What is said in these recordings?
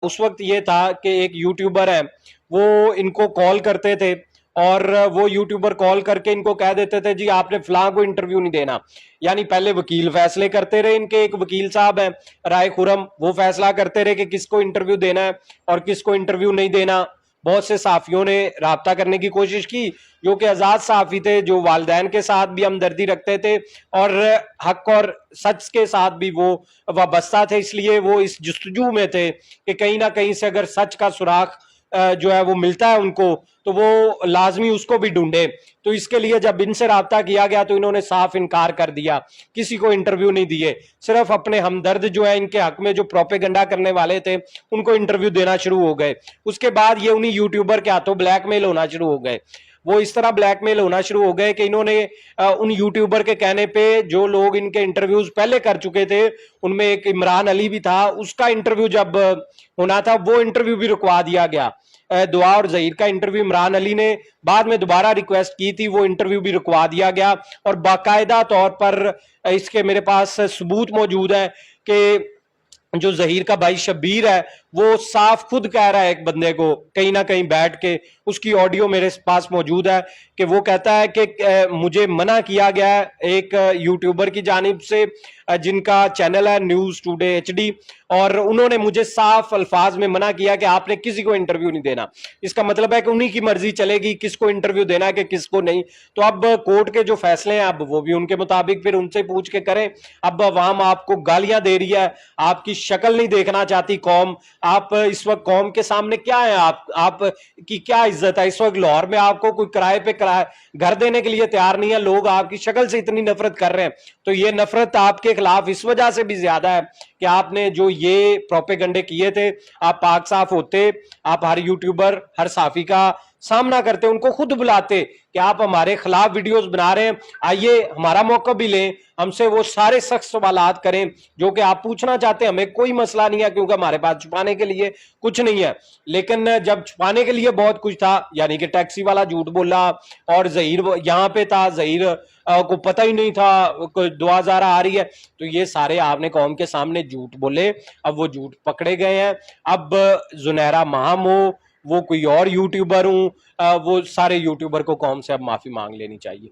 اس وقت یہ تھا کہ ایک یوٹیوبر ہے وہ ان کو کال کرتے تھے اور وہ یوٹیوبر کال کر کے ان کو کہہ دیتے تھے جی آپ نے فلاں کو انٹرویو نہیں دینا. یعنی پہلے وکیل فیصلے کرتے رہے, ان کے ایک وکیل صاحب ہیں رائے خرم, وہ فیصلہ کرتے رہے کہ کس کو انٹرویو دینا ہے اور کس کو انٹرویو نہیں دینا. بہت سے صحافیوں نے رابطہ کرنے کی کوشش کی جو کہ آزاد صحافی تھے, جو والدین کے ساتھ بھی ہمدردی رکھتے تھے اور حق اور سچ کے ساتھ بھی وہ وابستہ تھے, اس لیے وہ اس جستجو میں تھے کہ کہیں نہ کہیں سے اگر سچ کا سراغ جو ہے وہ ملتا ہے ان کو تو وہ لازمی اس کو بھی ڈھونڈے. تو اس کے لیے جب ان سے رابطہ کیا گیا تو انہوں نے صاف انکار کر دیا, کسی کو انٹرویو نہیں دیے, صرف اپنے ہمدرد جو ہے ان کے حق میں جو پروپیگنڈا کرنے والے تھے ان کو انٹرویو دینا شروع ہو گئے. اس کے بعد یہ انہی یوٹیوبر کے ہاتھوں بلیک میل ہونا شروع ہو گئے. وہ اس طرح بلیک میل ہونا شروع ہو گئے کہ انہوں نے ان یوٹیوبر کے کہنے پہ جو لوگ ان کے انٹرویوز پہلے کر چکے تھے, ان میں ایک عمران علی بھی تھا, اس کا انٹرویو جب ہونا تھا وہ انٹرویو بھی رکوا دیا گیا. دعا اور ظہیر کا انٹرویو عمران علی نے بعد میں دوبارہ ریکویسٹ کی تھی, وہ انٹرویو بھی رکوا دیا گیا. اور باقاعدہ طور پر اس کے میرے پاس ثبوت موجود ہے کہ جو ظہیر کا بھائی شبیر ہے وہ صاف خود کہہ رہا ہے ایک بندے کو کہیں نہ کہیں بیٹھ کے, اس کی آڈیو میرے پاس موجود ہے کہ وہ کہتا ہے کہ مجھے منع کیا گیا ہے ایک یوٹیوبر کی جانب سے جن کا چینل ہے نیوز ٹوڈے ایچ ڈی, اور انہوں نے مجھے صاف الفاظ میں منع کیا کہ آپ نے کسی کو انٹرویو نہیں دینا. اس کا مطلب ہے کہ انہی کی مرضی چلے گی کس کو انٹرویو دینا ہے کہ کس کو نہیں. تو اب کورٹ کے جو فیصلے ہیں اب وہ بھی ان کے مطابق پھر ان سے پوچھ کے کریں. اب عوام آپ کو گالیاں دے رہی ہے, آپ کی شکل نہیں دیکھنا چاہتی قوم, آپ اس وقت قوم کے سامنے کیا ہے, آپ کی کیا عزت ہے. اس وقت لاہور میں آپ کو کوئی کرائے پہ گھر دینے کے لیے تیار نہیں ہے, لوگ آپ کی شکل سے اتنی نفرت کر رہے ہیں. تو یہ نفرت آپ کے خلاف اس وجہ سے بھی زیادہ ہے کہ آپ نے جو یہ پروپیگنڈے کیے تھے, آپ پاک صاف ہوتے, آپ ہر یوٹیوبر ہر صحافی کا سامنا کرتے, ان کو خود بلاتے کہ آپ ہمارے خلاف ویڈیوز بنا رہے ہیں, آئیے ہمارا موقع بھی لیں, ہم سے وہ سارے سخت سوالات کریں جو کہ آپ پوچھنا چاہتے ہیں. ہمیں کوئی مسئلہ نہیں ہے کیونکہ ہمارے پاس چھپانے کے لیے کچھ نہیں ہے. لیکن جب چھپانے کے لیے بہت کچھ تھا, یعنی کہ ٹیکسی والا جھوٹ بولا اور ظہیر یہاں پہ تھا, ظہیر کو پتہ ہی نہیں تھا کوئی دعا زارہ آ رہی ہے, تو یہ سارے آپ نے قوم کے سامنے جھوٹ بولے. اب وہ جھوٹ پکڑے گئے ہیں. اب زنیرہ ماہم ہو, وہ کوئی اور یوٹیوبر ہوں, وہ سارے یوٹیوبر کو قوم سے اب معافی مانگ لینی چاہیے.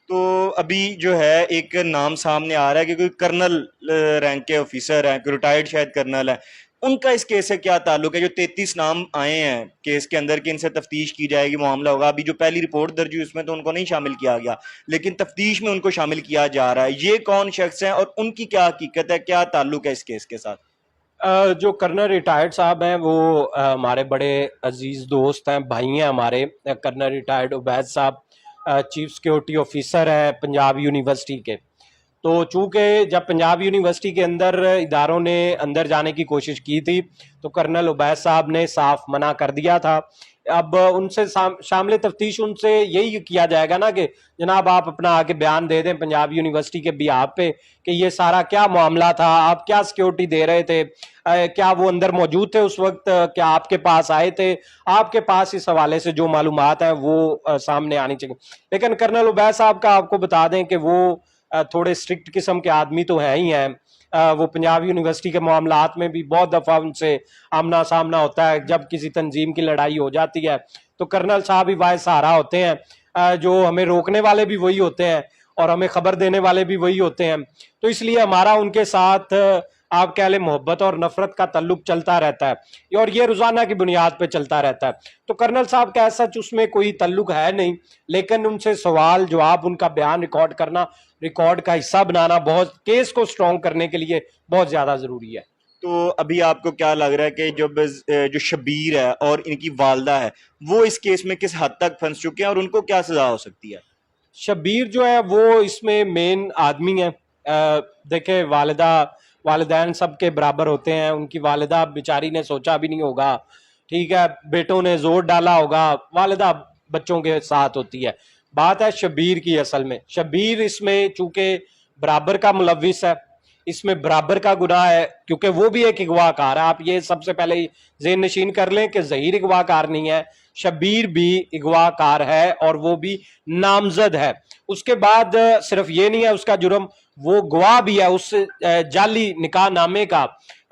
تو ابھی جو ہے ایک نام سامنے آ رہا ہے کہ کوئی کرنل رینک کے آفیسر ہیں, کوئی ریٹائرڈ شاید کرنل ہے, ان کا اس کیس سے کیا تعلق ہے؟ جو 33 نام آئے ہیں کیس کے اندر کہ ان سے تفتیش کی جائے گی, معاملہ ہوگا. ابھی جو پہلی رپورٹ درج ہوئی اس میں تو ان کو نہیں شامل کیا گیا, لیکن تفتیش میں ان کو شامل کیا جا رہا ہے. یہ کون شخص ہیں اور ان کی کیا حقیقت ہے, کیا تعلق ہے اس کیس کے ساتھ؟ جو کرنل ریٹائرڈ صاحب ہیں وہ ہمارے بڑے عزیز دوست ہیں, بھائی ہیں ہمارے. کرنل ریٹائرڈ عبید صاحب چیف سیکیورٹی آفیسر ہیں پنجاب یونیورسٹی کے. تو چونکہ جب پنجاب یونیورسٹی کے اندر اداروں نے اندر جانے کی کوشش کی تھی تو کرنل عبید صاحب نے صاف منع کر دیا تھا. اب ان سے شامل تفتیش ان سے یہی کیا جائے گا نا کہ جناب آپ اپنا آگے بیان دے دیں پنجاب یونیورسٹی کے بیہاف پہ کہ یہ سارا کیا معاملہ تھا, آپ کیا سیکیورٹی دے رہے تھے, کیا وہ اندر موجود تھے اس وقت, کیا آپ کے پاس آئے تھے, آپ کے پاس اس حوالے سے جو معلومات ہیں وہ سامنے آنی چاہیے. لیکن کرنل عبید صاحب کا آپ کو بتا دیں کہ وہ تھوڑے اسٹرکٹ قسم کے آدمی تو ہیں ہی ہیں. وہ پنجاب یونیورسٹی کے معاملات میں بھی بہت دفعہ ان سے آمنا سامنا ہوتا ہے. جب کسی تنظیم کی لڑائی ہو جاتی ہے تو کرنل صاحب ہی واحد سہارا ہوتے ہیں, جو ہمیں روکنے والے بھی وہی ہوتے ہیں اور ہمیں خبر دینے والے بھی وہی ہوتے ہیں. تو اس لیے ہمارا ان کے ساتھ آپ کہہ لیں محبت اور نفرت کا تعلق چلتا رہتا ہے اور یہ روزانہ کی بنیاد پہ چلتا رہتا ہے. تو کرنل صاحب کا ایسا اس میں کوئی تعلق ہے نہیں, لیکن ان سے سوال جواب, ان کا بیان ریکارڈ کرنا, ریکارڈ کا حصہ بنانا بہت کیس کو سٹرونگ کرنے کے لیے بہت زیادہ ضروری ہے. تو ابھی آپ کو کیا لگ رہا ہے کہ جو شبیر ہے اور ان کی والدہ ہے وہ اس کیس میں کس حد تک پھنس چکے ہیں اور ان کو کیا سزا ہو سکتی ہے؟ شبیر جو ہے وہ اس میں مین آدمی ہے. دیکھیں والدین سب کے برابر ہوتے ہیں. ان کی والدہ بیچاری نے سوچا بھی نہیں ہوگا, ٹھیک ہے, بیٹوں نے زور ڈالا ہوگا, والدہ بچوں کے ساتھ ہوتی ہے. بات ہے شبیر کی. اصل میں شبیر اس میں چونکہ برابر کا ملوث ہے, اس میں برابر کا گناہ ہے کیونکہ وہ بھی ایک اغوا کار ہے. آپ یہ سب سے پہلے ذہن نشین کر لیں کہ ظہیر اغوا کار نہیں ہے, شبیر بھی اغوا کار ہے اور وہ بھی نامزد ہے. اس کے بعد صرف یہ نہیں ہے اس کا جرم, وہ گواہ بھی ہے اس جعلی نکاح نامے کا.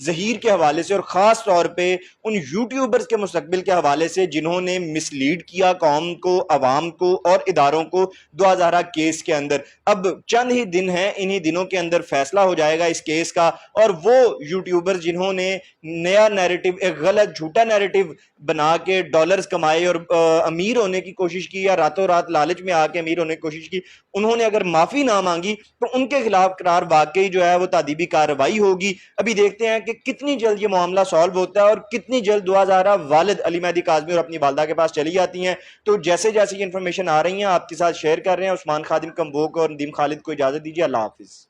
ظہیر کے حوالے سے اور خاص طور پہ ان یوٹیوبرز کے مستقبل کے حوالے سے جنہوں نے مس لیڈ کیا قوم کو، عوام کو اور اداروں کو 2000 کیس کے اندر. اب چند ہی دن ہیں، انہی دنوں کے اندر فیصلہ ہو جائے گا اس کیس کا، اور وہ یوٹیوبر جنہوں نے نیا نیریٹو، ایک غلط جھوٹا نیریٹو بنا کے ڈالرز کمائے اور امیر ہونے کی کوشش کی یا راتوں رات لالچ میں آ کے امیر ہونے کی کوشش کی، انہوں نے اگر معافی نہ مانگی تو ان کے خلاف قرار واقعی جو ہے وہ تادیبی کارروائی ہوگی. ابھی دیکھتے ہیں کہ کتنی جلد یہ معاملہ سالو ہوتا ہے اور کتنی جلد دعا زہرا والد علی مہدی کاظمی اور اپنی والدہ کے پاس چلی جاتی ہیں. تو جیسے جیسے یہ انفارمیشن آ رہی ہیں آپ کے ساتھ شیئر کر رہے ہیں. عثمان خادم کمبوک اور ندیم خالد کو اجازت دیجیے. اللہ حافظ.